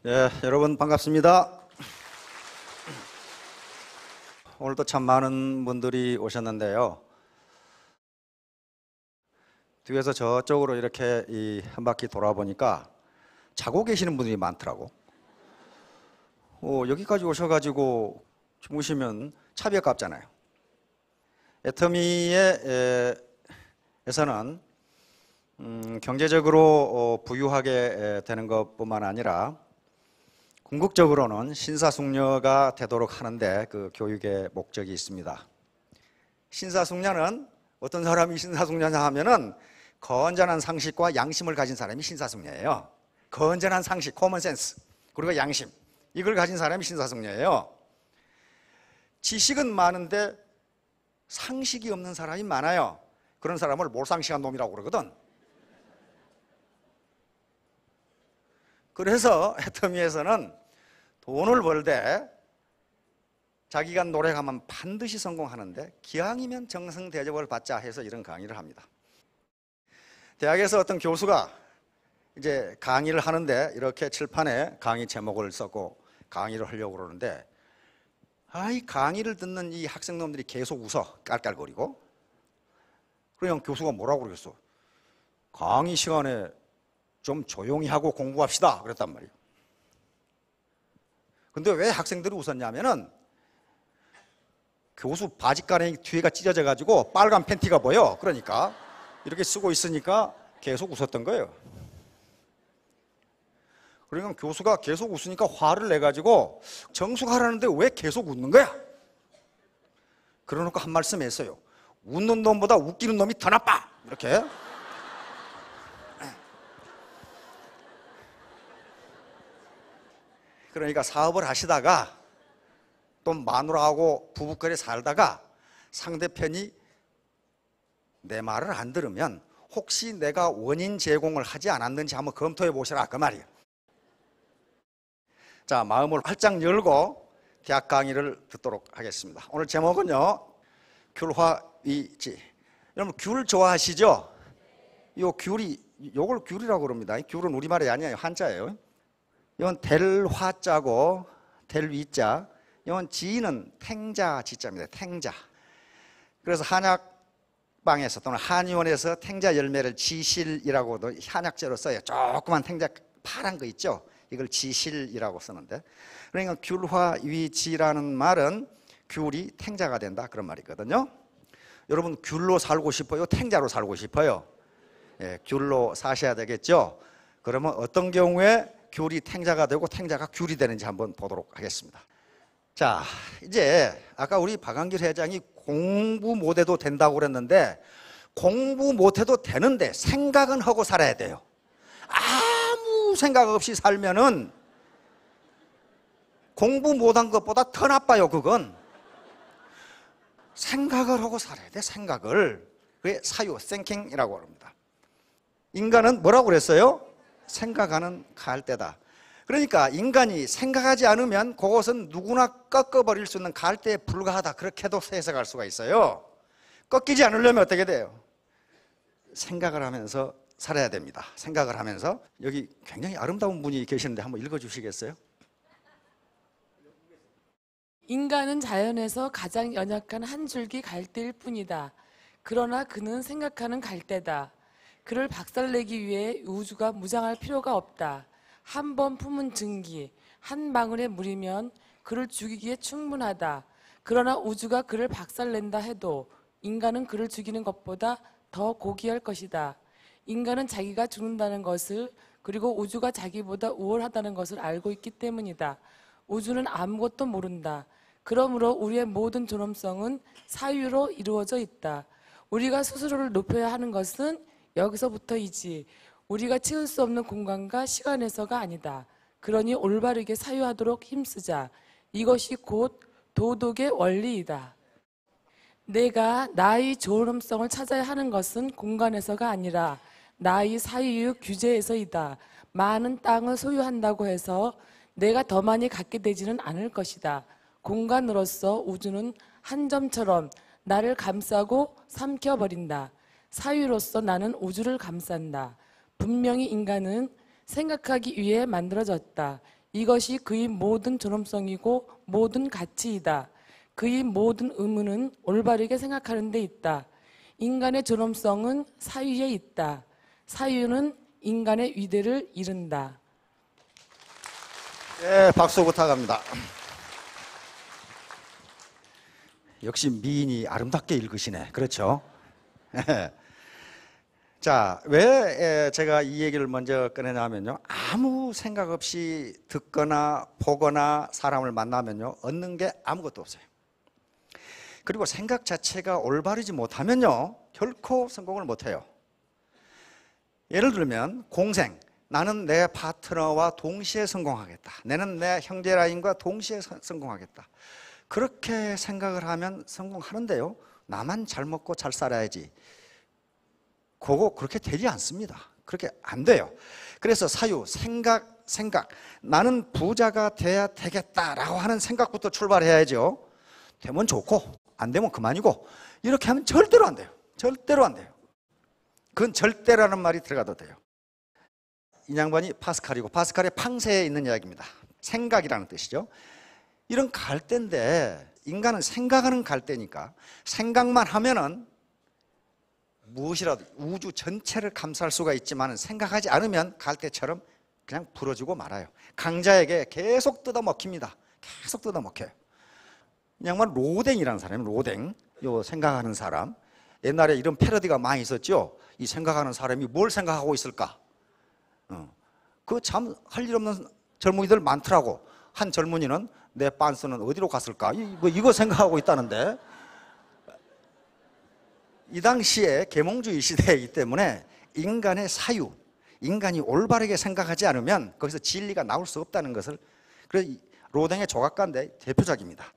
여러분 반갑습니다. 오늘도 참 많은 분들이 오셨는데요. 뒤에서 저쪽으로 이렇게 한 바퀴 돌아보니까 자고 계시는 분들이 많더라고. 여기까지 오셔가지고 주무시면 차비 아깝잖아요. 애터미에서는 경제적으로 부유하게 되는 것뿐만 아니라 궁극적으로는 신사숙녀가 되도록 하는데 그 교육의 목적이 있습니다. 신사숙녀는 어떤 사람이 신사숙녀냐 하면은 건전한 상식과 양심을 가진 사람이 신사숙녀예요. 건전한 상식, 코먼센스, 그리고 양심, 이걸 가진 사람이 신사숙녀예요. 지식은 많은데 상식이 없는 사람이 많아요. 그런 사람을 몰상식한 놈이라고 그러거든. 그래서 애터미에서는 돈을 벌 때 자기가 노력하면 반드시 성공하는데 기왕이면 정성 대접을 받자 해서 이런 강의를 합니다. 대학에서 어떤 교수가 이제 강의를 하는데 이렇게 칠판에 강의 제목을 썼고 강의를 하려고 그러는데 이 강의를 듣는 이 학생놈들이 계속 웃어 깔깔거리고. 그러면 교수가 뭐라고 그러겠어? 강의 시간에 좀 조용히 하고 공부합시다 그랬단 말이에요. 근데 왜 학생들이 웃었냐면은 교수 바지가랑이 뒤에가 찢어져 가지고 빨간 팬티가 보여. 그러니까 이렇게 쓰고 있으니까 계속 웃었던 거예요. 그러니까 교수가 계속 웃으니까 화를 내 가지고 정숙하라는데 왜 계속 웃는 거야? 그러놓고 한 말씀 했어요. 웃는 놈보다 웃기는 놈이 더 나빠. 이렇게. 그러니까 사업을 하시다가 또 마누라하고 부부끼리 살다가 상대편이 내 말을 안 들으면 혹시 내가 원인 제공을 하지 않았는지 한번 검토해 보시라 그 말이에요. 자, 마음을 활짝 열고 대학 강의를 듣도록 하겠습니다. 오늘 제목은요, 귤화위지. 여러분 귤 좋아하시죠? 요 귤이, 요걸 귤이라고 그럽니다. 귤은 우리말이 아니에요. 한자예요. 이건 될 화자고 될 위자, 이건 지는 탱자 지자입니다. 탱자. 그래서 한약방에서 또는 한의원에서 탱자 열매를 지실이라고도 한약재로 써요. 조그만 탱자 파란 거 있죠? 이걸 지실이라고 쓰는데, 그러니까 귤화위지라는 말은 귤이 탱자가 된다 그런 말이거든요. 여러분 귤로 살고 싶어요? 탱자로 살고 싶어요? 예, 귤로 사셔야 되겠죠? 그러면 어떤 경우에 귤이 탱자가 되고 탱자가 귤이 되는지 한번 보도록 하겠습니다. 자, 이제 아까 우리 박한길 회장이 공부 못해도 된다고 그랬는데 공부 못해도 되는데 생각은 하고 살아야 돼요. 아무 생각 없이 살면은 공부 못한 것보다 더 나빠요. 그건 생각을 하고 살아야 돼. 생각을. 그게 사유, thinking이라고 합니다. 인간은 뭐라고 그랬어요? 생각하는 갈대다. 그러니까 인간이 생각하지 않으면 그것은 누구나 꺾어버릴 수 있는 갈대에 불과하다. 그렇게도 해석할 수가 있어요. 꺾이지 않으려면 어떻게 돼요? 생각을 하면서 살아야 됩니다. 생각을 하면서. 여기 굉장히 아름다운 분이 계시는데 한번 읽어주시겠어요? 인간은 자연에서 가장 연약한 한 줄기 갈대일 뿐이다. 그러나 그는 생각하는 갈대다. 그를 박살내기 위해 우주가 무장할 필요가 없다. 한 번 품은 증기, 한 방울의 물이면 그를 죽이기에 충분하다. 그러나 우주가 그를 박살낸다 해도 인간은 그를 죽이는 것보다 더 고귀할 것이다. 인간은 자기가 죽는다는 것을, 그리고 우주가 자기보다 우월하다는 것을 알고 있기 때문이다. 우주는 아무것도 모른다. 그러므로 우리의 모든 존엄성은 사유로 이루어져 있다. 우리가 스스로를 높여야 하는 것은 여기서부터이지 우리가 채울 수 없는 공간과 시간에서가 아니다. 그러니 올바르게 사유하도록 힘쓰자. 이것이 곧 도덕의 원리이다. 내가 나의 존엄성을 찾아야 하는 것은 공간에서가 아니라 나의 사유의 규제에서이다. 많은 땅을 소유한다고 해서 내가 더 많이 갖게 되지는 않을 것이다. 공간으로서 우주는 한 점처럼 나를 감싸고 삼켜버린다. 사유로서 나는 우주를 감싼다. 분명히 인간은 생각하기 위해 만들어졌다. 이것이 그의 모든 존엄성이고 모든 가치이다. 그의 모든 의무는 올바르게 생각하는 데 있다. 인간의 존엄성은 사유에 있다. 사유는 인간의 위대를 이룬다. 네, 박수 부탁합니다. 역시 미인이 아름답게 읽으시네. 그렇죠? 자, 왜 제가 이 얘기를 먼저 꺼내냐면요, 아무 생각 없이 듣거나 보거나 사람을 만나면요, 얻는 게 아무것도 없어요. 그리고 생각 자체가 올바르지 못하면요, 결코 성공을 못해요. 예를 들면 공생, 나는 내 파트너와 동시에 성공하겠다, 나는 내 형제라인과 동시에 성공하겠다, 그렇게 생각을 하면 성공하는데요, 나만 잘 먹고 잘 살아야지, 그거 그렇게 되지 않습니다. 그렇게 안 돼요. 그래서 사유, 생각, 나는 부자가 돼야 되겠다라고 하는 생각부터 출발해야죠. 되면 좋고 안 되면 그만이고, 이렇게 하면 절대로 안 돼요. 절대로 안 돼요. 그건 절대라는 말이 들어가도 돼요. 이 양반이 파스칼이고, 파스칼의 팡세에 있는 이야기입니다. 생각이라는 뜻이죠. 이런 갈대인데, 인간은 생각하는 갈대니까 생각만 하면은 무엇이라도 우주 전체를 감쌀 수가 있지만, 생각하지 않으면 갈대처럼 그냥 부러지고 말아요. 강자에게 계속 뜯어먹힙니다. 계속 뜯어먹혀요. 이 양반 로댕이라는 사람이에요. 로댕, 요 생각하는 사람. 옛날에 이런 패러디가 많이 있었죠. 이 생각하는 사람이 뭘 생각하고 있을까? 그 참 할 일 없는 젊은이들 많더라고. 한 젊은이는 내 빤스는 어디로 갔을까? 이거 생각하고 있다는데, 이 당시에 계몽주의 시대이기 때문에 인간의 사유, 인간이 올바르게 생각하지 않으면 거기서 진리가 나올 수 없다는 것을, 그래서 로댕의 조각가인데 대표작입니다.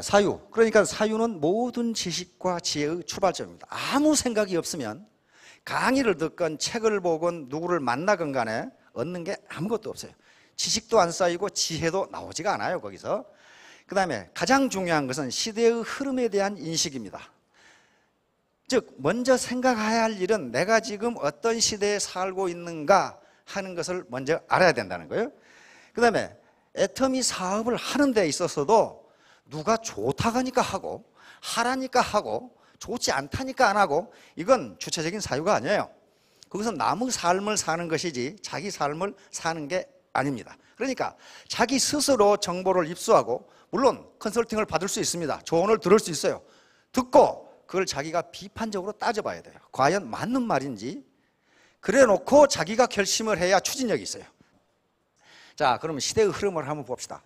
사유, 그러니까 사유는 모든 지식과 지혜의 출발점입니다. 아무 생각이 없으면 강의를 듣건 책을 보건 누구를 만나건 간에 얻는 게 아무것도 없어요. 지식도 안 쌓이고 지혜도 나오지가 않아요, 거기서. 그 다음에 가장 중요한 것은 시대의 흐름에 대한 인식입니다. 즉, 먼저 생각해야 할 일은 내가 지금 어떤 시대에 살고 있는가 하는 것을 먼저 알아야 된다는 거예요. 그 다음에 애터미 사업을 하는 데 있어서도 누가 좋다고 하니까 하고, 하라니까 하고, 좋지 않다니까 안 하고, 이건 주체적인 사유가 아니에요. 거기서 남의 삶을 사는 것이지 자기 삶을 사는 게 아닙니다. 그러니까 자기 스스로 정보를 입수하고, 물론 컨설팅을 받을 수 있습니다. 조언을 들을 수 있어요. 듣고 그걸 자기가 비판적으로 따져봐야 돼요. 과연 맞는 말인지. 그래 놓고 자기가 결심을 해야 추진력이 있어요. 자, 그러면 시대의 흐름을 한번 봅시다.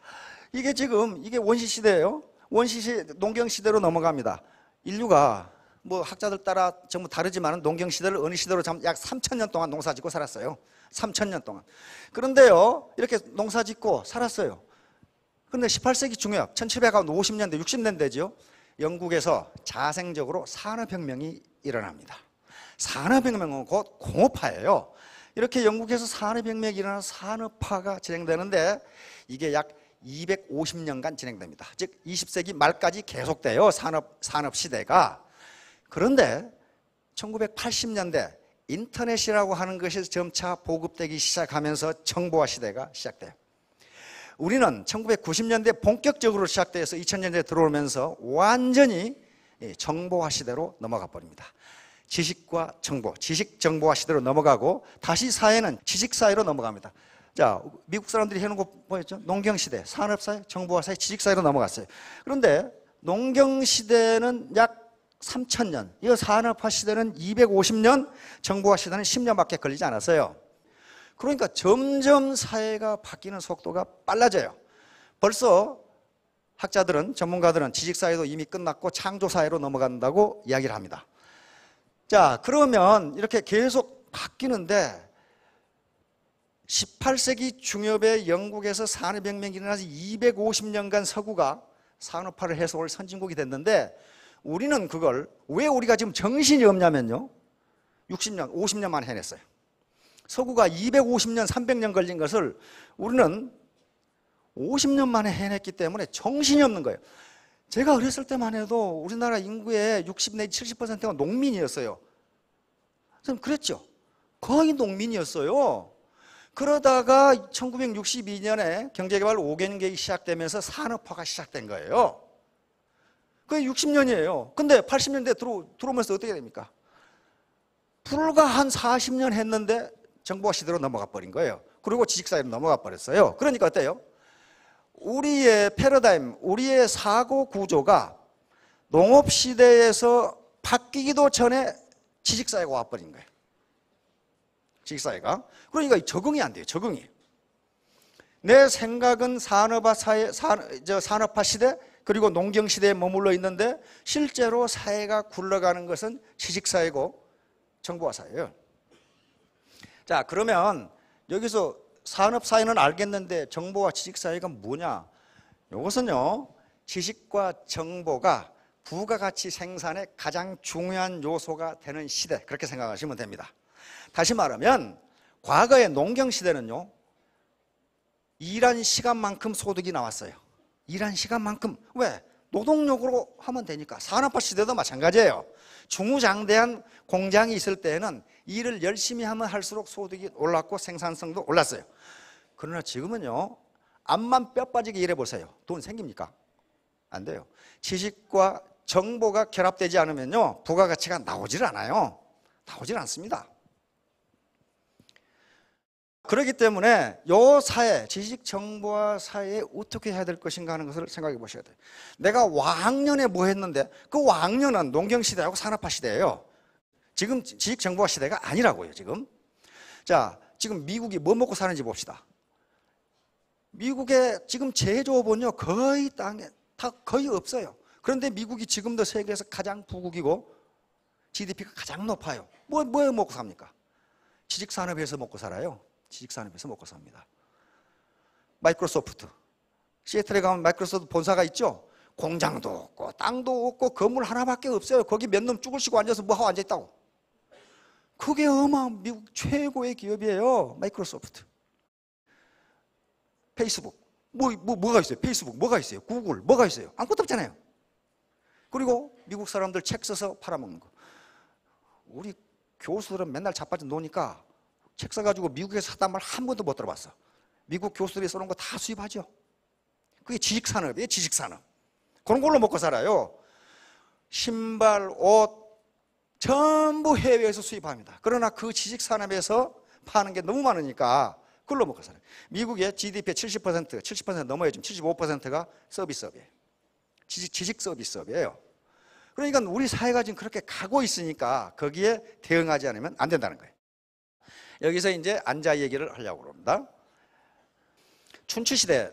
이게 지금 이게 원시시대예요. 원시시대, 농경시대로 넘어갑니다. 인류가 뭐 학자들 따라 전부 다르지만 농경시대를 어느 시대로 약 3,000년 동안 농사 짓고 살았어요. 3,000년 동안. 그런데요, 이렇게 농사 짓고 살았어요. 그런데 18세기 중엽, 1750년대, 60년대죠. 영국에서 자생적으로 산업혁명이 일어납니다. 산업혁명은 곧 공업화예요. 이렇게 영국에서 산업혁명이 일어나서 산업화가 진행되는데, 이게 약 250년간 진행됩니다. 즉 20세기 말까지 계속돼요, 산업시대가. 그런데 1980년대 인터넷이라고 하는 것이 점차 보급되기 시작하면서 정보화 시대가 시작돼요. 우리는 1990년대 본격적으로 시작돼서 2000년대에 들어오면서 완전히 정보화 시대로 넘어가 버립니다. 지식과 정보, 지식 정보화 시대로 넘어가고, 다시 사회는 지식사회로 넘어갑니다. 자, 미국 사람들이 해놓은 거 뭐였죠? 농경시대, 산업사회, 정보화사회, 지식사회로 넘어갔어요. 그런데 농경시대는 약 3,000년, 이 산업화 시대는 250년, 정보화 시대는 10년밖에 걸리지 않았어요. 그러니까 점점 사회가 바뀌는 속도가 빨라져요. 벌써 학자들은, 전문가들은 지식사회도 이미 끝났고 창조사회로 넘어간다고 이야기를 합니다. 자, 그러면 이렇게 계속 바뀌는데, 18세기 중엽에 영국에서 산업혁명이 일어나서 250년간 서구가 산업화를 해서 올 선진국이 됐는데, 우리는 그걸 왜 우리가 지금 정신이 없냐면요, 60년, 50년 만에 해냈어요. 서구가 250년, 300년 걸린 것을 우리는 50년 만에 해냈기 때문에 정신이 없는 거예요. 제가 어렸을 때만 해도 우리나라 인구의 60 내지 70%가 농민이었어요. 그랬죠. 거의 농민이었어요. 그러다가 1962년에 경제개발 5개년 계획이 시작되면서 산업화가 시작된 거예요. 그게 60년이에요. 근데 80년대 들어오면서 어떻게 됩니까? 불과 한 40년 했는데 정보화 시대로 넘어가 버린 거예요. 그리고 지식사회로 넘어가 버렸어요. 그러니까 어때요? 우리의 패러다임, 우리의 사고 구조가 농업시대에서 바뀌기도 전에 지식사회가 와버린 거예요. 지식사회가. 그러니까 적응이 안 돼요. 적응이. 내 생각은 산업화 시대 그리고 농경시대에 머물러 있는데 실제로 사회가 굴러가는 것은 지식사회고 정보화사회예요. 자, 그러면 여기서 산업사회는 알겠는데 정보와 지식사회가 뭐냐? 이것은요, 지식과 정보가 부가가치 생산의 가장 중요한 요소가 되는 시대, 그렇게 생각하시면 됩니다. 다시 말하면 과거의 농경시대는요, 일한 시간만큼 소득이 나왔어요. 일한 시간만큼. 왜? 노동력으로 하면 되니까. 산업화 시대도 마찬가지예요. 중후장대한 공장이 있을 때에는 일을 열심히 하면 할수록 소득이 올랐고 생산성도 올랐어요. 그러나 지금은요, 앞만 뼈 빠지게 일해보세요. 돈 생깁니까? 안 돼요. 지식과 정보가 결합되지 않으면요, 부가가치가 나오질 않아요. 나오질 않습니다. 그렇기 때문에 이 사회, 지식정보화 사회에 어떻게 해야 될 것인가 하는 것을 생각해 보셔야 돼요. 내가 와학년에 뭐 했는데 그 와학년은 농경시대하고 산업화 시대예요. 지금 지식정보화 시대가 아니라고요. 지금. 자, 지금 미국이 뭐 먹고 사는지 봅시다. 미국의 지금 제조업은요, 거의 땅에 다 거의 없어요. 그런데 미국이 지금도 세계에서 가장 부국이고 GDP가 가장 높아요. 뭐 먹고 삽니까? 지식산업에서 먹고 살아요. 지식산업에서 먹고 삽니다. 마이크로소프트, 시애틀에 가면 마이크로소프트 본사가 있죠. 공장도 없고 땅도 없고 건물 하나밖에 없어요. 거기 몇 놈 쭈글 쉬고 앉아서 뭐 하고 앉아있다고. 그게 미국 최고의 기업이에요. 마이크로소프트. 페이스북, 뭐가 있어요? 페이스북 뭐가 있어요? 구글 뭐가 있어요? 아무것도 없잖아요. 그리고 미국 사람들 책 써서 팔아먹는 거. 우리 교수들은 맨날 자빠져 노니까 책 써가지고 미국에서 샀단 말 한 번도 못 들어봤어. 미국 교수들이 써놓은 거 다 수입하죠. 그게 지식산업이에요. 지식산업. 그런 걸로 먹고 살아요. 신발, 옷 전부 해외에서 수입합니다. 그러나 그 지식산업에서 파는 게 너무 많으니까 그걸로 먹고 살아요. 미국의 GDP의 70% 넘어요. 지금 75%가 서비스업이에요. 지식 서비스업이에요. 그러니까 우리 사회가 지금 그렇게 가고 있으니까 거기에 대응하지 않으면 안 된다는 거예요. 여기서 이제 안자 얘기를 하려고 합니다. 춘추시대,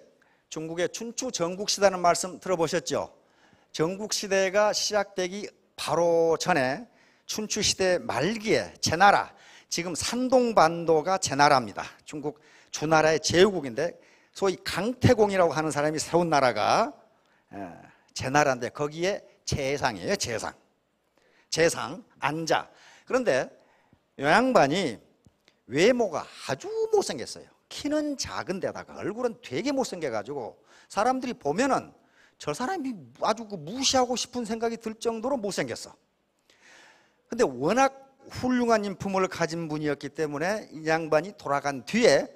중국의 춘추 전국시대라는 말씀 들어보셨죠? 전국시대가 시작되기 바로 전에 춘추시대 말기에 제나라, 지금 산동반도가 제나라입니다. 중국 주나라의 제후국인데 소위 강태공이라고 하는 사람이 세운 나라가 제나라인데 거기에 재상이에요. 재상, 안자. 그런데 이 양반이 외모가 아주 못생겼어요. 키는 작은데다가 얼굴은 되게 못생겨가지고 사람들이 보면은 저 사람이 아주 무시하고 싶은 생각이 들 정도로 못생겼어. 근데 워낙 훌륭한 인품을 가진 분이었기 때문에 이 양반이 돌아간 뒤에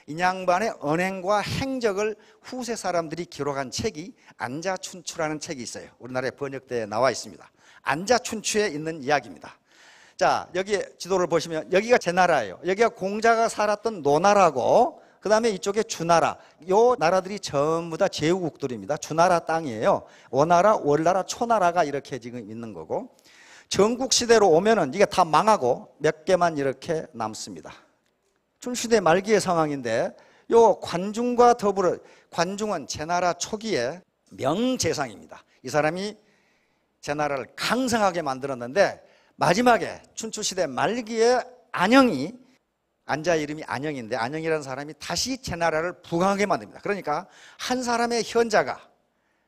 이 양반의 언행과 행적을 후세 사람들이 기록한 책이 안자춘추라는 책이 있어요. 우리나라에 번역되어 나와 있습니다. 안자춘추에 있는 이야기입니다. 자, 여기 지도를 보시면 여기가 제나라예요. 여기가 공자가 살았던 노나라고, 그 다음에 이쪽에 주나라. 요 나라들이 전부 다 제후국들입니다. 주나라 땅이에요. 원나라, 월나라, 초나라가 이렇게 지금 있는 거고, 전국시대로 오면은 이게 다 망하고 몇 개만 이렇게 남습니다. 춘추시대 말기의 상황인데, 요 관중과 더불어, 관중은 제나라 초기에 명재상입니다. 이 사람이 제나라를 강성하게 만들었는데, 마지막에 춘추시대 말기에 안영이, 안자 이름이 안영인데 안영이라는 사람이 다시 제나라를 부강하게 만듭니다. 그러니까 한 사람의 현자가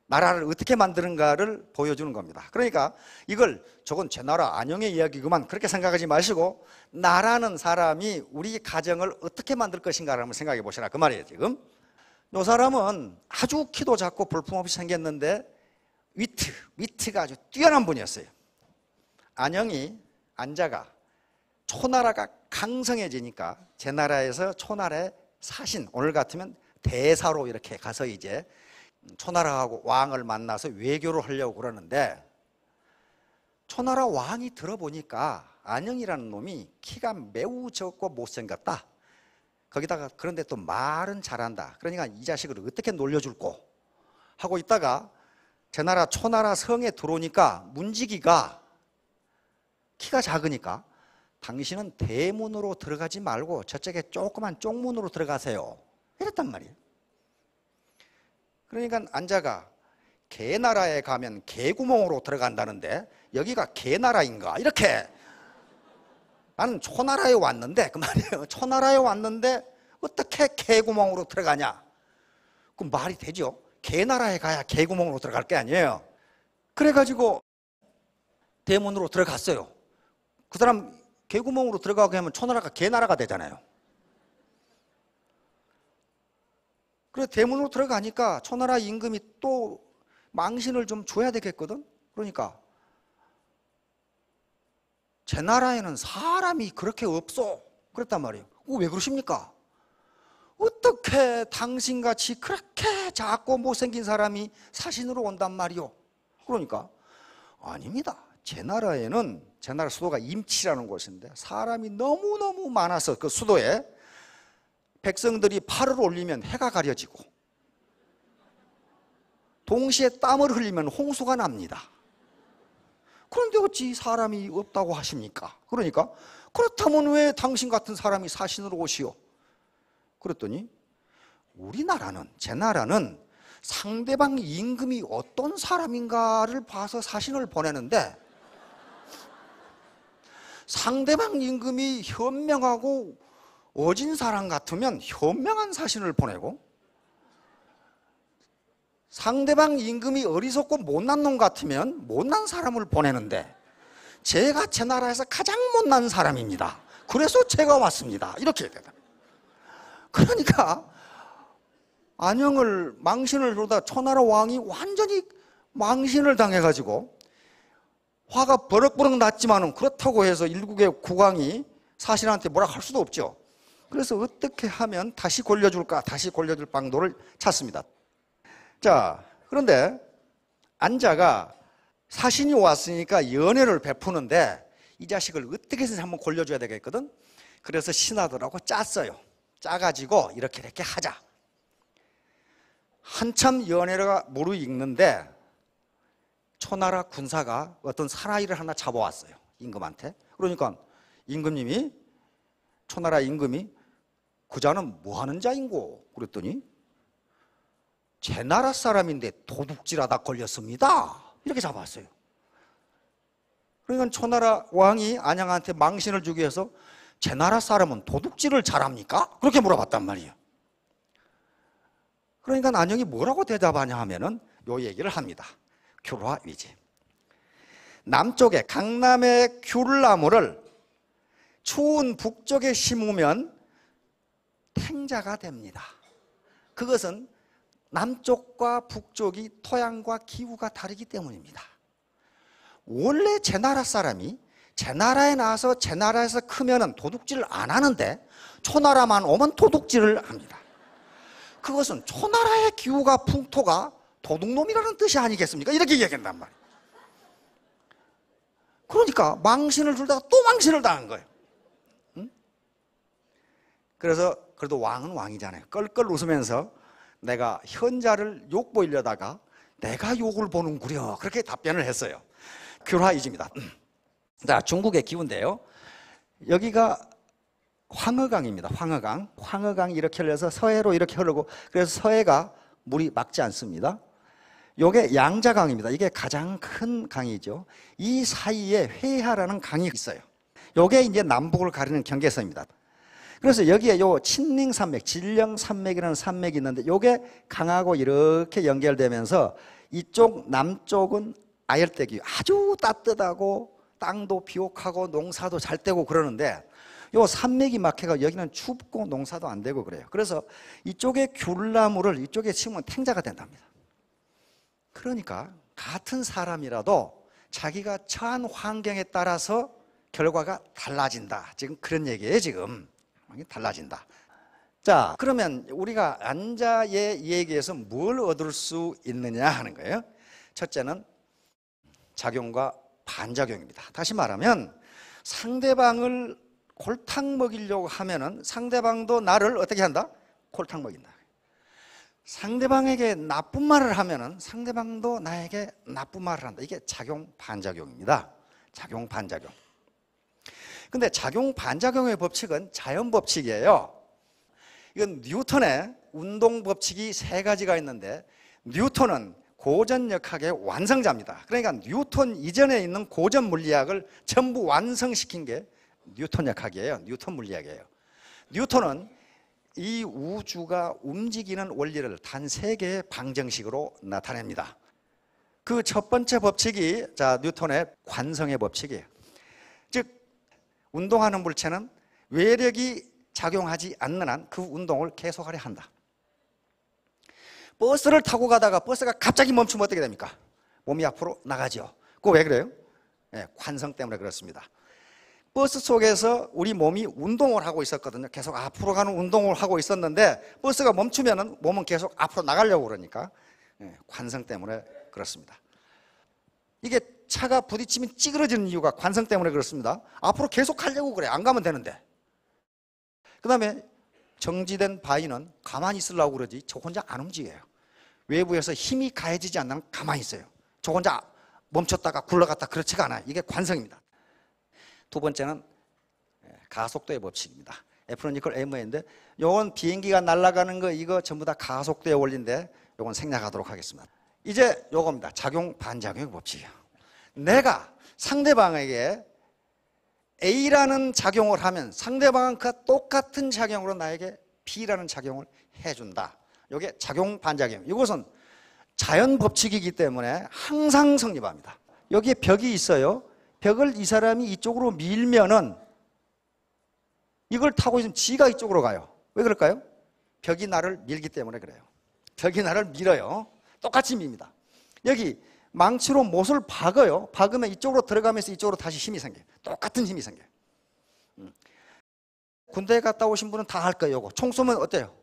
나라를 어떻게 만드는가를 보여주는 겁니다. 그러니까 이걸 저건 제나라 안영의 이야기구만 그렇게 생각하지 마시고 나라는 사람이 우리 가정을 어떻게 만들 것인가를 한번 생각해 보시라 그 말이에요. 지금 이 사람은 아주 키도 작고 볼품없이 생겼는데 위트가 아주 뛰어난 분이었어요. 안영이, 안자가 초나라가 강성해지니까 제나라에서 초나라의 사신, 오늘 같으면 대사로 이렇게 가서 이제 초나라하고 왕을 만나서 외교를 하려고 그러는데, 초나라 왕이 들어보니까 안영이라는 놈이 키가 매우 적고 못생겼다. 거기다가 그런데 또 말은 잘한다. 그러니까 이 자식을 어떻게 놀려줄꼬 하고 있다가 제나라 초나라 성에 들어오니까 문지기가 키가 작으니까 당신은 대문으로 들어가지 말고 저쪽에 조그만 쪽문으로 들어가세요 이랬단 말이에요. 그러니까 안자가 개나라에 가면 개구멍으로 들어간다는데 여기가 개나라인가 이렇게, 나는 초나라에 왔는데, 그 말이에요. 초나라에 왔는데 어떻게 개구멍으로 들어가냐? 그 말이 되죠. 개나라에 가야 개구멍으로 들어갈 게 아니에요. 그래가지고 대문으로 들어갔어요. 그 사람 개구멍으로 들어가게 하면 초나라가 개나라가 되잖아요. 그래서 대문으로 들어가니까 초나라 임금이 또 망신을 좀 줘야 되겠거든. 그러니까 제 나라에는 사람이 그렇게 없어 그랬단 말이에요. 왜 그러십니까? 어떻게 당신같이 그렇게 작고 못생긴 사람이 사신으로 온단 말이오? 그러니까 아닙니다. 제 나라에는, 제 나라 수도가 임치라는 곳인데 사람이 너무너무 많아서 그 수도에 백성들이 팔을 올리면 해가 가려지고 동시에 땀을 흘리면 홍수가 납니다. 그런데 어찌 사람이 없다고 하십니까? 그러니까 그렇다면 왜 당신 같은 사람이 사신으로 오시오? 그랬더니 우리나라는, 제 나라는 상대방 임금이 어떤 사람인가를 봐서 사신을 보내는데, 상대방 임금이 현명하고 어진 사람 같으면 현명한 사신을 보내고, 상대방 임금이 어리석고 못난 놈 같으면 못난 사람을 보내는데, 제가 제 나라에서 가장 못난 사람입니다. 그래서 제가 왔습니다. 이렇게 되다. 그러니까 안영을 망신을 주다 초나라 왕이 완전히 망신을 당해가지고 화가 버럭버럭 났지만은 그렇다고 해서 일국의 국왕이 사신한테 뭐라 할 수도 없죠. 그래서 어떻게 하면 다시 골려줄까, 다시 골려줄 방도를 찾습니다. 자, 그런데 안자가 사신이 왔으니까 연애를 베푸는데 이 자식을 어떻게 해서 한번 골려줘야 되겠거든. 그래서 신하들하고 짰어요. 짜가지고 이렇게 하자. 한참 연애가 무르익는데 초나라 군사가 어떤 사나이를 하나 잡아왔어요, 임금한테. 그러니까 임금님이, 초나라 임금이 그 자는 뭐 하는 자인고? 그랬더니 제 나라 사람인데 도둑질하다 걸렸습니다. 이렇게 잡아왔어요. 그러니까 초나라 왕이 안양한테 망신을 주기 위해서 제 나라 사람은 도둑질을 잘합니까? 그렇게 물어봤단 말이에요. 그러니까 안영이 뭐라고 대답하냐 하면은 요 얘기를 합니다. 귤화위지. 남쪽에 강남의 귤나무를 추운 북쪽에 심으면 탱자가 됩니다. 그것은 남쪽과 북쪽이 토양과 기후가 다르기 때문입니다. 원래 제 나라 사람이 제 나라에 나와서 제 나라에서 크면은 도둑질을 안 하는데 초나라만 오면 도둑질을 합니다. 그것은 초나라의 기후가, 풍토가 도둑놈이라는 뜻이 아니겠습니까? 이렇게 얘기한단 말이에요. 그러니까 망신을 주다가 또 망신을 당한 거예요. 응? 그래서 그래도 왕은 왕이잖아요. 껄껄 웃으면서 내가 현자를 욕보이려다가 내가 욕을 보는구려, 그렇게 답변을 했어요. 귤화이지입니다. 자, 중국의 기후인데요. 여기가 황허강입니다. 황허강. 황허강이 이렇게 흘러서 서해로 이렇게 흐르고, 그래서 서해가 물이 막지 않습니다. 이게 양자강입니다. 이게 가장 큰 강이죠. 이 사이에 회하라는 강이 있어요. 이게 이제 남북을 가리는 경계선입니다. 그래서 여기에 요 친닝산맥, 진령산맥이라는 산맥이 있는데 이게 강하고 이렇게 연결되면서 이쪽 남쪽은 아열대기, 아주 따뜻하고 땅도 비옥하고 농사도 잘 되고 그러는데, 요 산맥이 막혀가 여기는 춥고 농사도 안 되고 그래요. 그래서 이쪽에 귤나무를 이쪽에 심으면 탱자가 된답니다. 그러니까 같은 사람이라도 자기가 처한 환경에 따라서 결과가 달라진다. 지금 그런 얘기예요. 지금 달라진다. 자, 그러면 우리가 안자의 얘기에서 뭘 얻을 수 있느냐 하는 거예요. 첫째는 작용과 반작용입니다. 다시 말하면 상대방을 골탕 먹이려고 하면은 상대방도 나를 어떻게 한다? 골탕 먹인다. 상대방에게 나쁜 말을 하면은 상대방도 나에게 나쁜 말을 한다. 이게 작용 반작용입니다. 작용 반작용. 근데 작용 반작용의 법칙은 자연 법칙이에요. 이건 뉴턴의 운동 법칙이 3가지가 있는데 뉴턴은 고전역학의 완성자입니다. 그러니까 뉴턴 이전에 있는 고전 물리학을 전부 완성시킨 게 뉴턴 역학이에요. 뉴턴 물리학이에요. 뉴턴은 이 우주가 움직이는 원리를 단 3개의 방정식으로 나타냅니다. 그 첫 번째 법칙이 뉴턴의 관성의 법칙이에요. 즉 운동하는 물체는 외력이 작용하지 않는 한 그 운동을 계속하려 한다. 버스를 타고 가다가 버스가 갑자기 멈추면 어떻게 됩니까? 몸이 앞으로 나가죠. 그거 왜 그래요? 네, 관성 때문에 그렇습니다. 버스 속에서 우리 몸이 운동을 하고 있었거든요. 계속 앞으로 가는 운동을 하고 있었는데 버스가 멈추면 몸은 계속 앞으로 나가려고 그러니까 관성 때문에 그렇습니다. 이게 차가 부딪히면 찌그러지는 이유가 관성 때문에 그렇습니다. 앞으로 계속 가려고 그래. 안 가면 되는데. 그 다음에 정지된 바위는 가만히 있으려고 그러지 저 혼자 안 움직여요. 외부에서 힘이 가해지지 않는 가만히 있어요. 저 혼자 멈췄다가 굴러갔다 그렇지가 않아요. 이게 관성입니다. 두 번째는 가속도의 법칙입니다. F는 이퀄 mA인데 요건 비행기가 날아가는 거 이거 전부 다 가속도의 원리인데 요건 생략하도록 하겠습니다. 이제 요겁니다. 작용 반작용의 법칙이에요. 내가 상대방에게 A라는 작용을 하면 상대방은 그 똑같은 작용으로 나에게 B라는 작용을 해준다. 이게 작용 반작용. 이것은 자연 법칙이기 때문에 항상 성립합니다. 여기에 벽이 있어요. 벽을 이 사람이 이쪽으로 밀면은 이걸 타고 있으면 지가 이쪽으로 가요. 왜 그럴까요? 벽이 나를 밀기 때문에 그래요. 벽이 나를 밀어요. 똑같이 밉니다. 여기 망치로 못을 박아요. 박으면 이쪽으로 들어가면서 이쪽으로 다시 힘이 생겨요. 똑같은 힘이 생겨요. 군대에 갔다 오신 분은 다 할 거예요. 요거. 총 쏘면 어때요?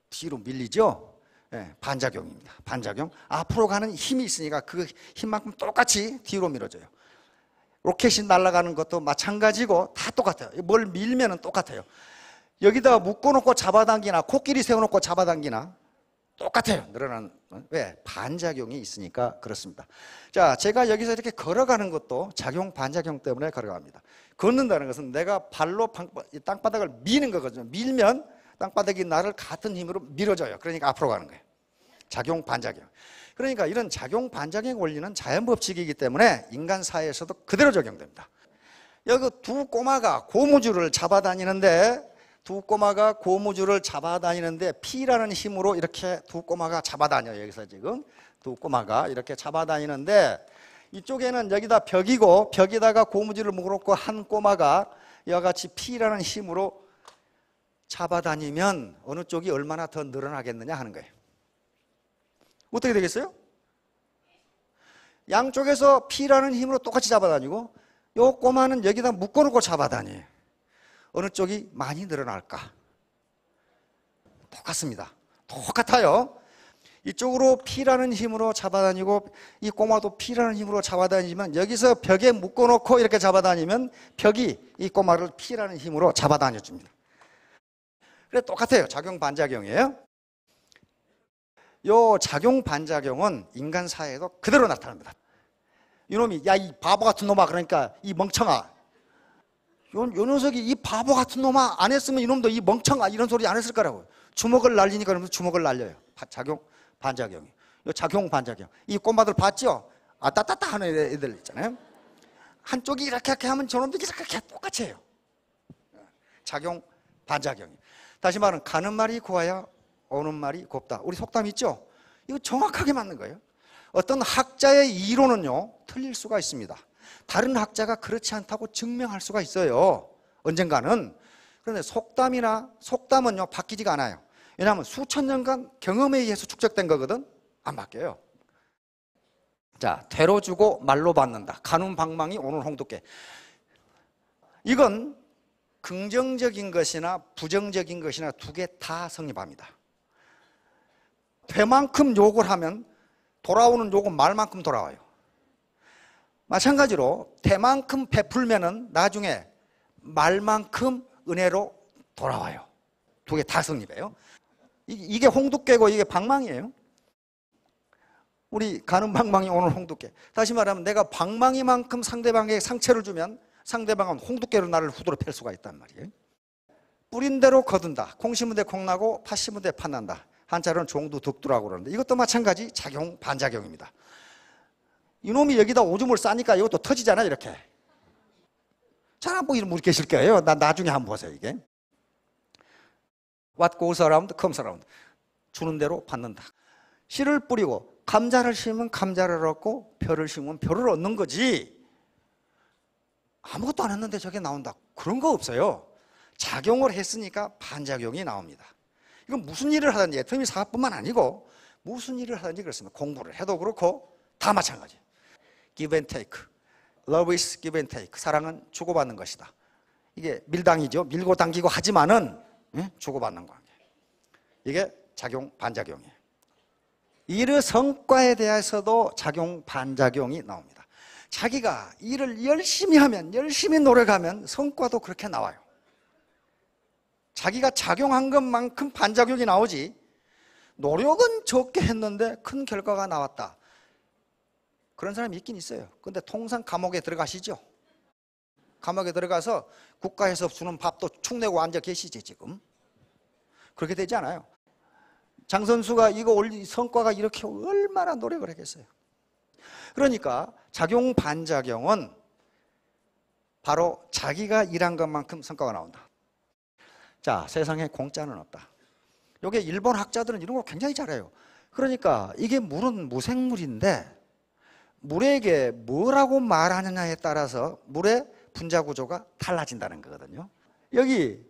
뒤로 밀리죠? 네, 반작용입니다. 반작용. 앞으로 가는 힘이 있으니까 그 힘만큼 똑같이 뒤로 밀어줘요. 로켓이 날아가는 것도 마찬가지고 다 똑같아요. 뭘 밀면은 똑같아요. 여기다가 묶어놓고 잡아당기나 코끼리 세워놓고 잡아당기나 똑같아요. 늘어나는. 왜? 반작용이 있으니까 그렇습니다. 자, 제가 여기서 이렇게 걸어가는 것도 작용 반작용 때문에 걸어갑니다. 걷는다는 것은 내가 발로 땅바닥을 미는 거거든요. 밀면 땅바닥이 나를 같은 힘으로 밀어줘요. 그러니까 앞으로 가는 거예요. 작용 반작용. 그러니까 이런 작용 반작용 원리는 자연 법칙이기 때문에 인간 사회에서도 그대로 적용됩니다. 여기 두 꼬마가 고무줄을 잡아다니는데 P라는 힘으로 이렇게 두 꼬마가 잡아다녀요. 여기서 지금 두 꼬마가 이렇게 잡아다니는데 이쪽에는 여기다 벽이고 벽에다가 고무줄을 묶어놓고 한 꼬마가 이와 같이 P라는 힘으로 잡아다니면 어느 쪽이 얼마나 더 늘어나겠느냐 하는 거예요. 어떻게 되겠어요? 양쪽에서 P라는 힘으로 똑같이 잡아다니고 요 꼬마는 여기다 묶어놓고 잡아다녀요. 어느 쪽이 많이 늘어날까? 똑같습니다. 똑같아요. 이쪽으로 P라는 힘으로 잡아다니고 이 꼬마도 P라는 힘으로 잡아다니지만 여기서 벽에 묶어놓고 이렇게 잡아다니면 벽이 이 꼬마를 P라는 힘으로 잡아다녀줍니다. 그래 똑같아요. 작용 반작용이에요. 요 작용 반작용은 인간 사회에도 그대로 나타납니다. 이놈이 야 이 바보 같은 놈아 그러니까 이 멍청아 요 녀석이 이 바보 같은 놈아 안 했으면 이놈도 이 멍청아 이런 소리 안 했을 거라고요. 주먹을 날리니까 그러면서 주먹을 날려요. 작용 반작용이. 요 작용 반작용. 이 꼬마들 봤죠? 따따따 하는 애들 있잖아요. 한쪽이 이렇게 하면 저놈도 이렇게 똑같이 해요. 작용 반작용이. 다시 말하면 가는 말이 고와야 오는 말이 곱다. 우리 속담 있죠? 이거 정확하게 맞는 거예요. 어떤 학자의 이론은요 틀릴 수가 있습니다. 다른 학자가 그렇지 않다고 증명할 수가 있어요. 언젠가는. 그런데 속담은요 바뀌지가 않아요. 왜냐하면 수천 년간 경험에 의해서 축적된 거거든. 안 바뀌어요. 자, 되로 주고 말로 받는다. 가는 방망이 오는 홍두깨. 이건 긍정적인 것이나 부정적인 것이나 두 개 다 성립합니다. 되만큼 욕을 하면 돌아오는 욕은 말만큼 돌아와요. 마찬가지로 되만큼 베풀면은 나중에 말만큼 은혜로 돌아와요. 두 개 다 성립해요. 이게 홍두깨고 이게 방망이에요. 우리 가는 방망이 오늘 홍두깨. 다시 말하면 내가 방망이만큼 상대방에게 상처를 주면 상대방은 홍두깨로 나를 후드로 팰 수가 있단 말이에요. 뿌린 대로 거둔다. 콩 심은 데 콩 나고 팥 심은 데 팥 난다. 한자로는 종두 덕두라고 그러는데 이것도 마찬가지 작용 반작용입니다. 이놈이 여기다 오줌을 싸니까 이것도 터지잖아요. 이렇게. 잘 안 보이는 분이 계실 거예요. 나중에 한번 보세요. 이게 What goes around comes around. 주는 대로 받는다. 씨를 뿌리고 감자를 심으면 감자를 얻고 벼를 심으면 벼를 얻는 거지, 아무것도 안 했는데 저게 나온다, 그런 거 없어요. 작용을 했으니까 반작용이 나옵니다. 이건 무슨 일을 하든지, 애터미 사업뿐만 아니고 무슨 일을 하든지 그렇습니다. 공부를 해도 그렇고 다 마찬가지예요. Give and take. Love is give and take. 사랑은 주고받는 것이다. 이게 밀당이죠. 밀고 당기고 하지만은 주고받는 관계. 이게 작용 반작용이에요. 일의 성과에 대해서도 작용 반작용이 나옵니다. 자기가 일을 열심히 하면, 열심히 노력하면 성과도 그렇게 나와요. 자기가 작용한 것만큼 반작용이 나오지, 노력은 적게 했는데 큰 결과가 나왔다, 그런 사람이 있긴 있어요. 근데 통상 감옥에 들어가시죠. 감옥에 들어가서 국가에서 주는 밥도 축내고 앉아 계시지 지금. 그렇게 되지 않아요. 장 선수가 이거 올린 성과가 이렇게 얼마나 노력을 했겠어요. 그러니까 작용 반작용은 바로 자기가 일한 것만큼 성과가 나온다. 자, 세상에 공짜는 없다. 이게 일본 학자들은 이런 거 굉장히 잘해요. 그러니까 이게 물은 무생물인데 물에게 뭐라고 말하느냐에 따라서 물의 분자 구조가 달라진다는 거거든요. 여기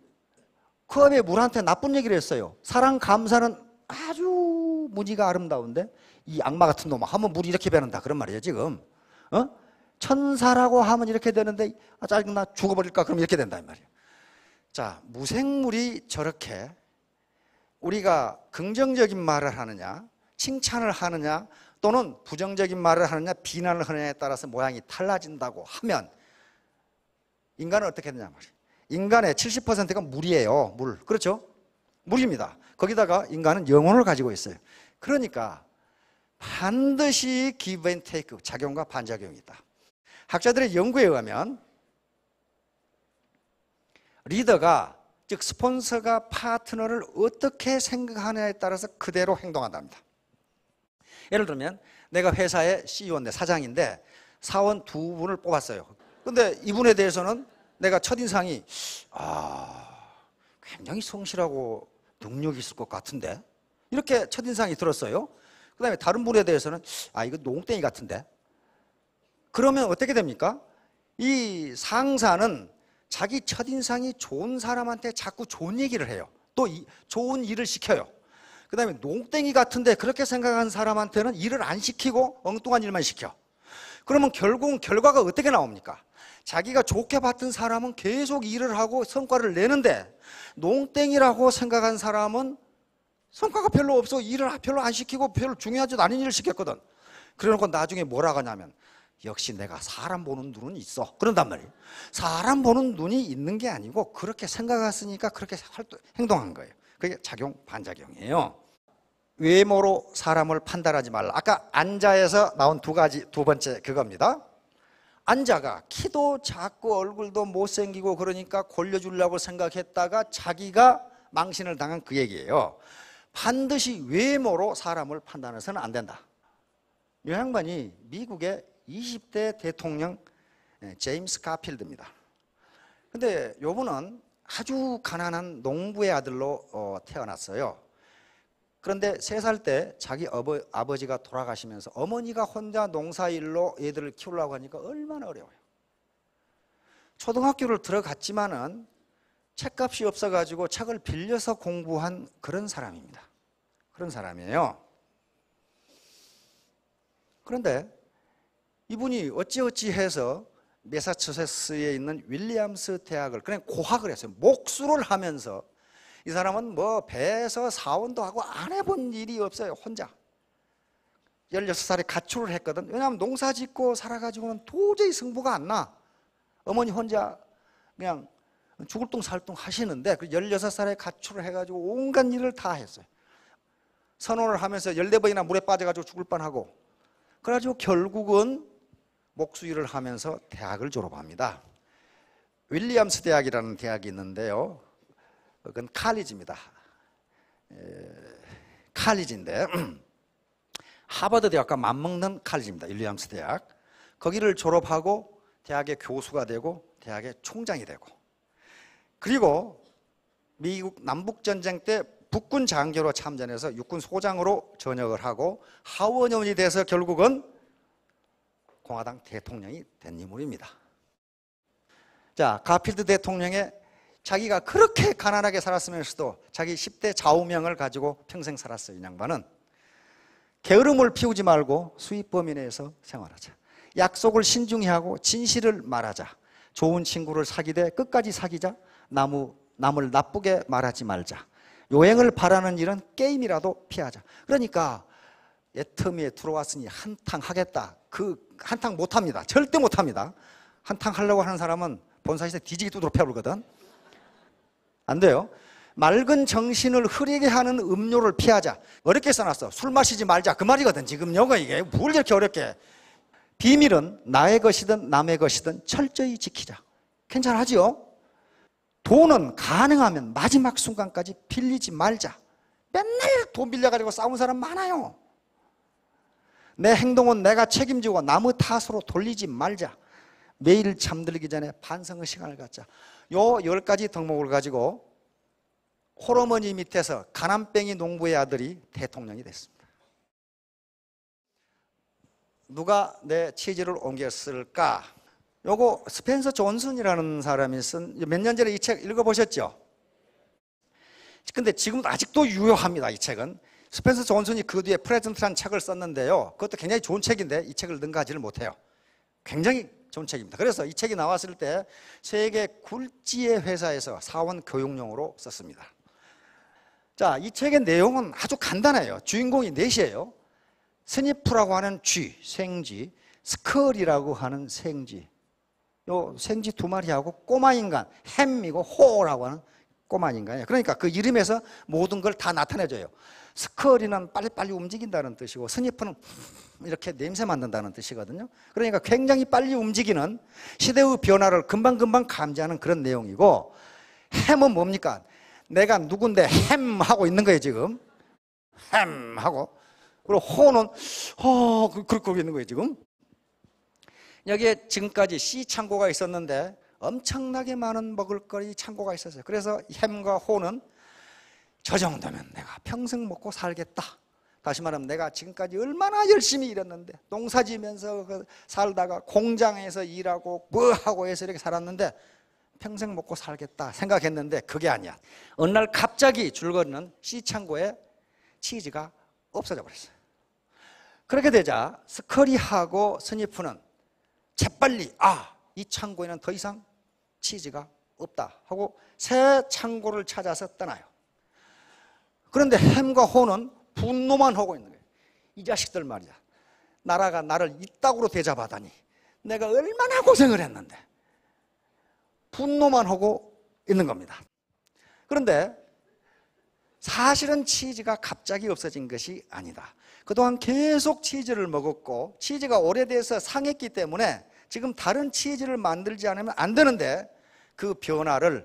컵에 물한테 나쁜 얘기를 했어요. 사랑 감사는 아주 무지가 아름다운데 이 악마 같은 놈 하면 물이 이렇게 변한다, 그런 말이에요 지금. 천사라고 하면 이렇게 되는데 짜증나 죽어버릴까 그러면 이렇게 된다 이 말이에요. 자, 무생물이 저렇게 우리가 긍정적인 말을 하느냐, 칭찬을 하느냐, 또는 부정적인 말을 하느냐, 비난을 하느냐에 따라서 모양이 달라진다고 하면 인간은 어떻게 되냐 말이에요. 인간의 70%가 물이에요. 물. 그렇죠? 물입니다. 거기다가 인간은 영혼을 가지고 있어요. 그러니까 반드시 give and take, 작용과 반작용이 있다. 학자들의 연구에 의하면 리더가, 즉 스폰서가 파트너를 어떻게 생각하느냐에 따라서 그대로 행동한답니다. 예를 들면 내가 회사의 CEO인데, 사장인데 사원 두 분을 뽑았어요. 근데 이분에 대해서는 내가 첫인상이 굉장히 성실하고 능력이 있을 것 같은데, 이렇게 첫인상이 들었어요. 그 다음에 다른 분에 대해서는 이거 농땡이 같은데. 그러면 어떻게 됩니까? 이 상사는 자기 첫인상이 좋은 사람한테 자꾸 좋은 얘기를 해요. 또 좋은 일을 시켜요. 그 다음에 농땡이 같은데 그렇게 생각하는 사람한테는 일을 안 시키고 엉뚱한 일만 시켜. 그러면 결국은 결과가 어떻게 나옵니까? 자기가 좋게 봤던 사람은 계속 일을 하고 성과를 내는데, 농땡이라고 생각한 사람은 성과가 별로 없어, 일을 별로 안 시키고 별로 중요하지도 않은 일을 시켰거든. 그래놓고 나중에 뭐라고 하냐면 역시 내가 사람 보는 눈은 있어, 그런단 말이에요. 사람 보는 눈이 있는 게 아니고 그렇게 생각했으니까 그렇게 행동한 거예요. 그게 작용 반작용이에요. 외모로 사람을 판단하지 말라. 아까 안자에서 나온 두 번째 그겁니다. 안자가 키도 작고 얼굴도 못생기고 그러니까 골려주려고 생각했다가 자기가 망신을 당한 그 얘기예요. 반드시 외모로 사람을 판단해서는 안 된다. 이 양반이 미국의 20대 대통령 제임스 가필드입니다. 근데 요분은 아주 가난한 농부의 아들로 태어났어요. 그런데 3살 때 자기 아버지가 돌아가시면서 어머니가 혼자 농사일로 애들을 키우려고 하니까 얼마나 어려워요. 초등학교를 들어갔지만은 책값이 없어가지고 책을 빌려서 공부한 그런 사람입니다. 그런 사람이에요. 그런데 이분이 어찌어찌 해서 매사추세츠에 있는 윌리엄스 대학을 그냥 고학을 했어요. 목수를 하면서. 이 사람은 뭐 배에서 사원도 하고 안 해본 일이 없어요. 혼자 16살에 가출을 했거든. 왜냐하면 농사 짓고 살아가지고는 도저히 승부가 안 나. 어머니 혼자 그냥 죽을 둥 살 둥 하시는데, 그 16살에 가출을 해가지고 온갖 일을 다 했어요. 선언을 하면서 14번이나 물에 빠져가지고 죽을 뻔하고, 그래가지고 결국은 목수 일을 하면서 대학을 졸업합니다. 윌리엄스 대학이라는 대학이 있는데요, 그건 칼리지입니다. 칼리지인데 하버드 대학과 맞먹는 칼리지입니다. 윌리엄스 대학. 거기를 졸업하고 대학의 교수가 되고 대학의 총장이 되고, 그리고 미국 남북전쟁 때 북군 장교로 참전해서 육군 소장으로 전역을 하고 하원의원이 돼서 결국은 공화당 대통령이 된 인물입니다. 자, 가필드 대통령의 자기가 그렇게 가난하게 살았으면서도 자기 10대 좌우명을 가지고 평생 살았어요. 이 양반은 게으름을 피우지 말고 수입 범위 내에서 생활하자, 약속을 신중히 하고 진실을 말하자, 좋은 친구를 사귀되 끝까지 사귀자, 남을 나쁘게 말하지 말자, 요행을 바라는 일은 게임이라도 피하자. 그러니까 애터미에 들어왔으니 한탕 하겠다, 그 한탕 못합니다. 절대 못합니다. 한탕 하려고 하는 사람은 본사에서 뒤지기 두드러 패불거든. 안 돼요. 맑은 정신을 흐리게 하는 음료를 피하자. 어렵게 써놨어. 술 마시지 말자, 그 말이거든. 지금 요거 이게 뭘 이렇게 어렵게. 비밀은 나의 것이든 남의 것이든 철저히 지키자. 괜찮아지요? 돈은 가능하면 마지막 순간까지 빌리지 말자. 맨날 돈 빌려가지고 싸운 사람 많아요. 내 행동은 내가 책임지고 남의 탓으로 돌리지 말자. 매일 잠들기 전에 반성의 시간을 갖자. 요 10가지 덕목을 가지고 홀어머니 밑에서 가난뱅이 농부의 아들이 대통령이 됐습니다. 누가 내 취지를 옮겼을까? 요거 스펜서 존슨이라는 사람이 쓴, 몇 년 전에 이 책 읽어보셨죠? 근데 지금도 아직도 유효합니다. 이 책은. 스펜서 존슨이 그 뒤에 프레젠트라는 책을 썼는데요, 그것도 굉장히 좋은 책인데 이 책을 능가하지를 못해요. 굉장히 좋은 책입니다. 그래서 이 책이 나왔을 때 세계 굴지의 회사에서 사원 교육용으로 썼습니다. 자, 이 책의 내용은 아주 간단해요. 주인공이 넷이에요. 스니프라고 하는 쥐, 생쥐, 스컬이라고 하는 생쥐, 요 생쥐 2마리하고 꼬마 인간, 햄이고 호라고 하는 꼬마 인간이에요. 그러니까 그 이름에서 모든 걸 다 나타내줘요. 스컬이는 빨리빨리 움직인다는 뜻이고, 스니프는 이렇게 냄새 맡는다는 뜻이거든요. 그러니까 굉장히 빨리 움직이는 시대의 변화를 금방금방 감지하는 그런 내용이고, 햄은 뭡니까? 내가 누군데 햄 하고 있는 거예요. 지금 햄 하고, 그리고 호는 그러고 있는 거예요. 지금 여기에 지금까지 씨 창고가 있었는데 엄청나게 많은 먹을거리 창고가 있었어요. 그래서 햄과 호는 저 정도면 내가 평생 먹고 살겠다. 다시 말하면 내가 지금까지 얼마나 열심히 일했는데, 농사 지면서 살다가 공장에서 일하고 뭐 하고 해서 이렇게 살았는데 평생 먹고 살겠다 생각했는데 그게 아니야. 어느 날 갑자기 줄거리는 씨창고에 치즈가 없어져 버렸어요. 그렇게 되자 스컬이하고 스니프는 재빨리 이 창고에는 더 이상 치즈가 없다 하고 새 창고를 찾아서 떠나요. 그런데 햄과 호는 분노만 하고 있는 거예요. 이 자식들 말이야, 나라가 나를 이따구로 대접하다니 내가 얼마나 고생을 했는데, 분노만 하고 있는 겁니다. 그런데 사실은 치즈가 갑자기 없어진 것이 아니다. 그동안 계속 치즈를 먹었고 치즈가 오래돼서 상했기 때문에 지금 다른 치즈를 만들지 않으면 안 되는데, 그 변화에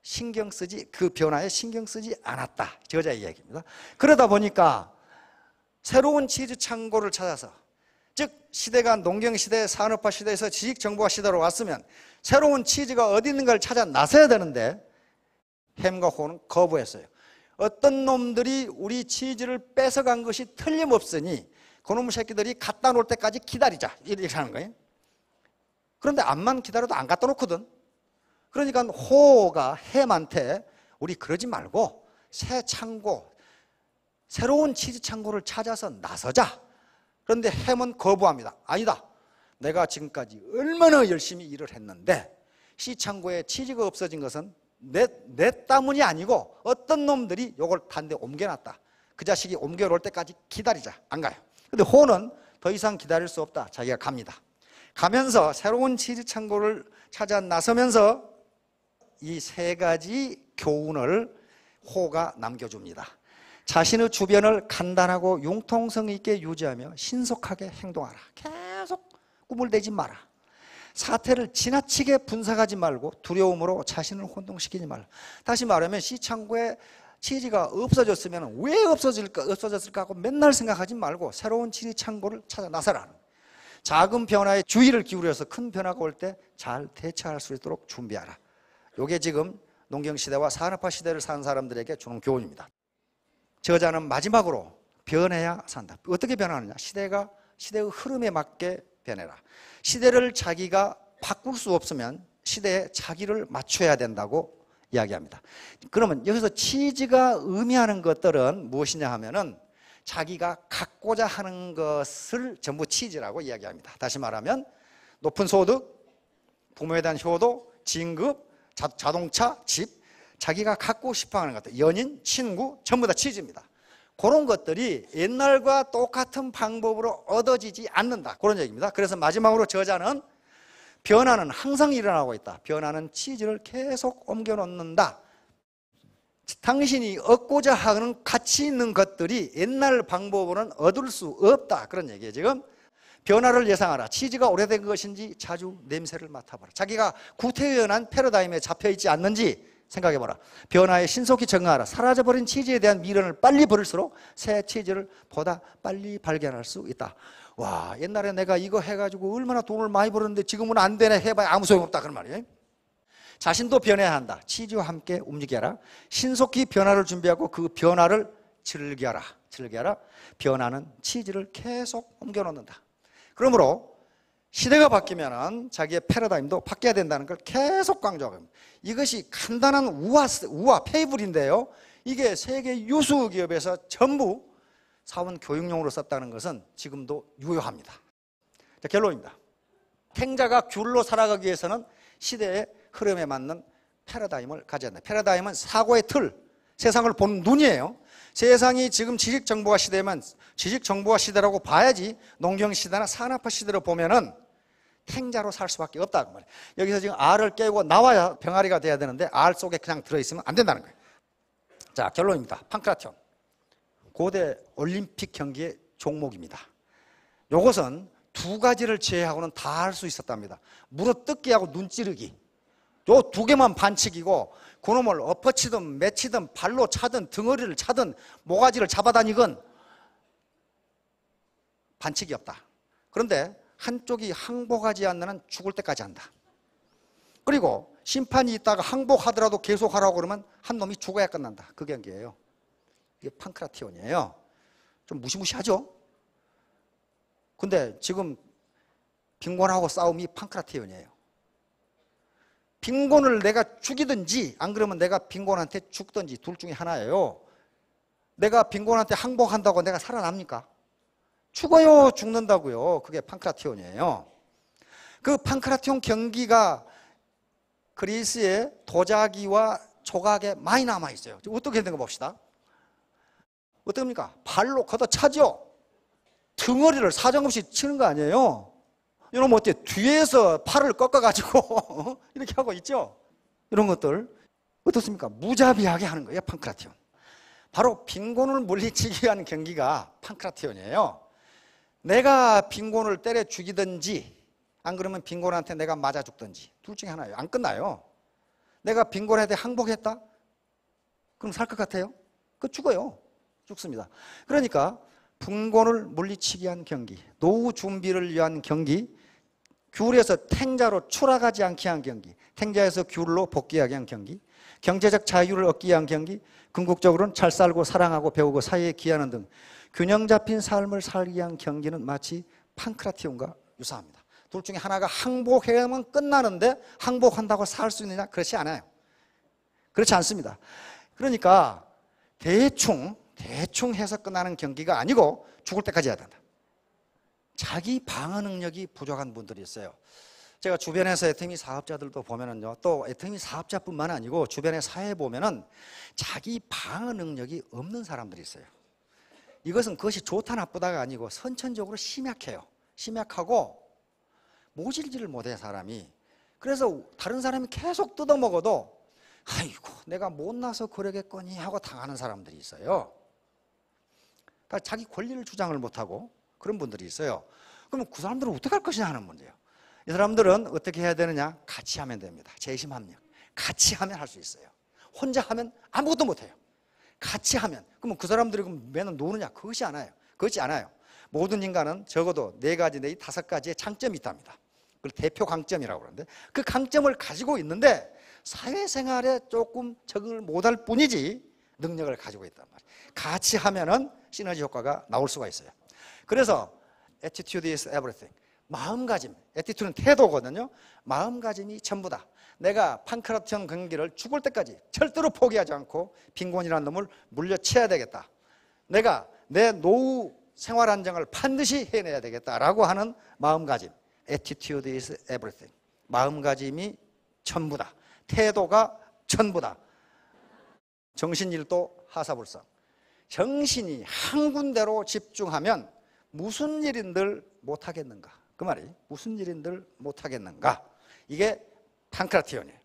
신경 쓰지 않았다. 저자의 얘기입니다. 그러다 보니까 새로운 치즈 창고를 찾아서, 즉 시대가 농경시대, 산업화 시대에서 지식정보화 시대로 왔으면 새로운 치즈가 어디 있는가를 찾아 나서야 되는데 햄과 호는 거부했어요. 어떤 놈들이 우리 치즈를 뺏어간 것이 틀림없으니 그놈의 새끼들이 갖다 놓을 때까지 기다리자, 이렇게 하는 거예요. 그런데 암만 기다려도 안 갖다 놓거든. 그러니까 호가 햄한테 우리 그러지 말고 새 창고, 새로운 치즈 창고를 찾아서 나서자. 그런데 햄은 거부합니다. 아니다, 내가 지금까지 얼마나 열심히 일을 했는데 시창고에 치즈가 없어진 것은 내 때문이 아니고 어떤 놈들이 요걸 단데 옮겨놨다. 그 자식이 옮겨올 때까지 기다리자. 안 가요. 근데 호는 더 이상 기다릴 수 없다. 자기가 갑니다. 가면서 새로운 치즈 창고를 찾아 나서면서 이 세 가지 교훈을 호가 남겨줍니다. 자신의 주변을 간단하고 융통성 있게 유지하며 신속하게 행동하라. 계속 꿈을 내지 마라. 사태를 지나치게 분석하지 말고 두려움으로 자신을 혼동시키지 말라. 다시 말하면 시창고에 치즈가 없어졌으면 왜 없어졌을까 하고 맨날 생각하지 말고 새로운 치즈 창고를 찾아 나서라. 작은 변화에 주의를 기울여서 큰 변화가 올 때 잘 대처할 수 있도록 준비하라. 이게 지금 농경시대와 산업화 시대를 사는 사람들에게 주는 교훈입니다. 저자는 마지막으로 변해야 산다. 어떻게 변하느냐? 시대의 흐름에 맞게 변해라. 시대를 자기가 바꿀 수 없으면 시대에 자기를 맞춰야 된다고 이야기합니다. 그러면 여기서 치즈가 의미하는 것들은 무엇이냐 하면은 자기가 갖고자 하는 것을 전부 치즈라고 이야기합니다. 다시 말하면 높은 소득, 부모에 대한 효도, 진급, 자동차, 집, 자기가 갖고 싶어하는 것들, 연인, 친구 전부 다 치즈입니다. 그런 것들이 옛날과 똑같은 방법으로 얻어지지 않는다. 그런 얘기입니다. 그래서 마지막으로 저자는 변화는 항상 일어나고 있다. 변화는 치즈를 계속 옮겨놓는다. 당신이 얻고자 하는 가치 있는 것들이 옛날 방법으로는 얻을 수 없다. 그런 얘기예요. 지금 변화를 예상하라. 치즈가 오래된 것인지 자주 냄새를 맡아봐라. 자기가 구태연한 패러다임에 잡혀있지 않는지 생각해봐라. 변화에 신속히 적응하라. 사라져버린 치즈에 대한 미련을 빨리 버릴수록 새 치즈를 보다 빨리 발견할 수 있다. 와, 옛날에 내가 이거 해가지고 얼마나 돈을 많이 벌었는데 지금은 안 되네. 해봐야 아무 소용없다. 그런 말이에요. 자신도 변해야 한다. 치즈와 함께 움직여라. 신속히 변화를 준비하고 그 변화를 즐겨라. 변화는 치즈를 계속 옮겨놓는다. 그러므로 시대가 바뀌면 자기의 패러다임도 바뀌어야 된다는 걸 계속 강조하고 있습니다. 이것이 간단한 우화 페이블인데요. 이게 세계 유수 기업에서 전부 사원 교육용으로 썼다는 것은 지금도 유효합니다. 자, 결론입니다. 탱자가 귤로 살아가기 위해서는 시대의 흐름에 맞는 패러다임을 가져야 한다. 패러다임은 사고의 틀, 세상을 보는 눈이에요. 세상이 지금 지식정보화 시대면 지식정보화 시대라고 봐야지 농경시대나 산업화 시대로 보면은 탱자로 살 수밖에 없다. 여기서 지금 알을 깨고 나와야 병아리가 돼야 되는데 알 속에 그냥 들어있으면 안 된다는 거예요. 자, 결론입니다. 판크라티온. 고대 올림픽 경기의 종목입니다. 이것은 두 가지를 제외하고는 다 할 수 있었답니다. 물어뜯기하고 눈찌르기. 요 두 개만 반칙이고 그놈을 엎어치든 매치든 발로 차든 덩어리를 차든 모가지를 잡아다니건 반칙이 없다. 그런데 한쪽이 항복하지 않는 한 죽을 때까지 한다. 그리고 심판이 있다가 항복하더라도 계속하라고 그러면 한 놈이 죽어야 끝난다. 그 경기예요. 이게 판크라티온이에요. 좀 무시무시하죠? 근데 지금 빈곤하고 싸움이 판크라티온이에요. 빈곤을 내가 죽이든지 안 그러면 내가 빈곤한테 죽든지 둘 중에 하나예요. 내가 빈곤한테 항복한다고 내가 살아납니까? 죽어요. 죽는다고요. 그게 판크라티온이에요. 그 판크라티온 경기가 그리스의 도자기와 조각에 많이 남아있어요. 어떻게 되는 거 봅시다. 어떻습니까? 발로 걷어차죠. 등어리를 사정없이 치는 거 아니에요. 이러면 어때요? 뒤에서 팔을 꺾어가지고 이렇게 하고 있죠. 이런 것들 어떻습니까? 무자비하게 하는 거예요. 판크라티온. 바로 빈곤을 물리치기 위한 경기가 판크라티온이에요. 내가 빈곤을 때려 죽이든지 안 그러면 빈곤한테 내가 맞아 죽든지 둘 중에 하나예요. 안 끝나요. 내가 빈곤에 대해 항복했다? 그럼 살 것 같아요? 그 죽어요. 죽습니다. 그러니까 빈곤을 물리치기 위한 경기, 노후 준비를 위한 경기, 귤에서 탱자로 추락하지 않게 한 경기, 탱자에서 귤로 복귀하게 한 경기, 경제적 자유를 얻기 위한 경기, 궁극적으로는 잘 살고 사랑하고 배우고 사회에 기여하는 등 균형 잡힌 삶을 살기 위한 경기는 마치 판크라티온과 유사합니다. 둘 중에 하나가 항복하면 끝나는데 항복한다고 살 수 있느냐? 그렇지 않아요. 그렇지 않습니다. 그러니까 대충 해서 끝나는 경기가 아니고 죽을 때까지 해야 된다. 자기 방어 능력이 부족한 분들이 있어요. 제가 주변에서 애터미 사업자들도 보면은요, 또 애터미 사업자뿐만 아니고 주변의 사회에 보면은 자기 방어 능력이 없는 사람들이 있어요. 이것은 그것이 좋다 나쁘다가 아니고 선천적으로 심약해요. 심약하고 모질지를 못해 사람이. 그래서 다른 사람이 계속 뜯어먹어도 아이고 내가 못나서 그러겠거니 하고 당하는 사람들이 있어요. 그러니까 자기 권리를 주장을 못하고 그런 분들이 있어요. 그러면 그 사람들은 어떻게 할 것이냐 하는 문제예요. 이 사람들은 어떻게 해야 되느냐? 같이 하면 됩니다. 재심합력. 같이 하면 할 수 있어요. 혼자 하면 아무것도 못해요. 같이 하면. 그러면 그 사람들이 맨날 노느냐? 그것이 않아요. 모든 인간은 적어도 4가지 내지 5가지의 장점이 있답니다. 그걸 대표 강점이라고 그러는데 그 강점을 가지고 있는데 사회생활에 조금 적응을 못할 뿐이지 능력을 가지고 있단 말이에요. 같이 하면은 시너지 효과가 나올 수가 있어요. 그래서 attitude is everything. 마음가짐, attitude는 태도거든요. 마음가짐이 전부다. 내가 판크라트형 경기를 죽을 때까지 절대로 포기하지 않고 빈곤이라는 놈을 물려쳐야 되겠다. 내가 내 노후 생활 안정을 반드시 해내야 되겠다라고 하는 마음가짐. attitude is everything. 마음가짐이 전부다. 태도가 전부다. 정신일도 하사불성. 정신이 한 군데로 집중하면 무슨 일인들 못하겠는가? 그 말이 무슨 일인들 못하겠는가? 이게 판크라티온이에요.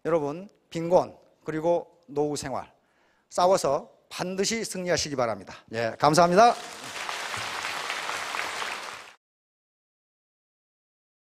여러분 빈곤 그리고 노후 생활 싸워서 반드시 승리하시기 바랍니다. 예, 감사합니다.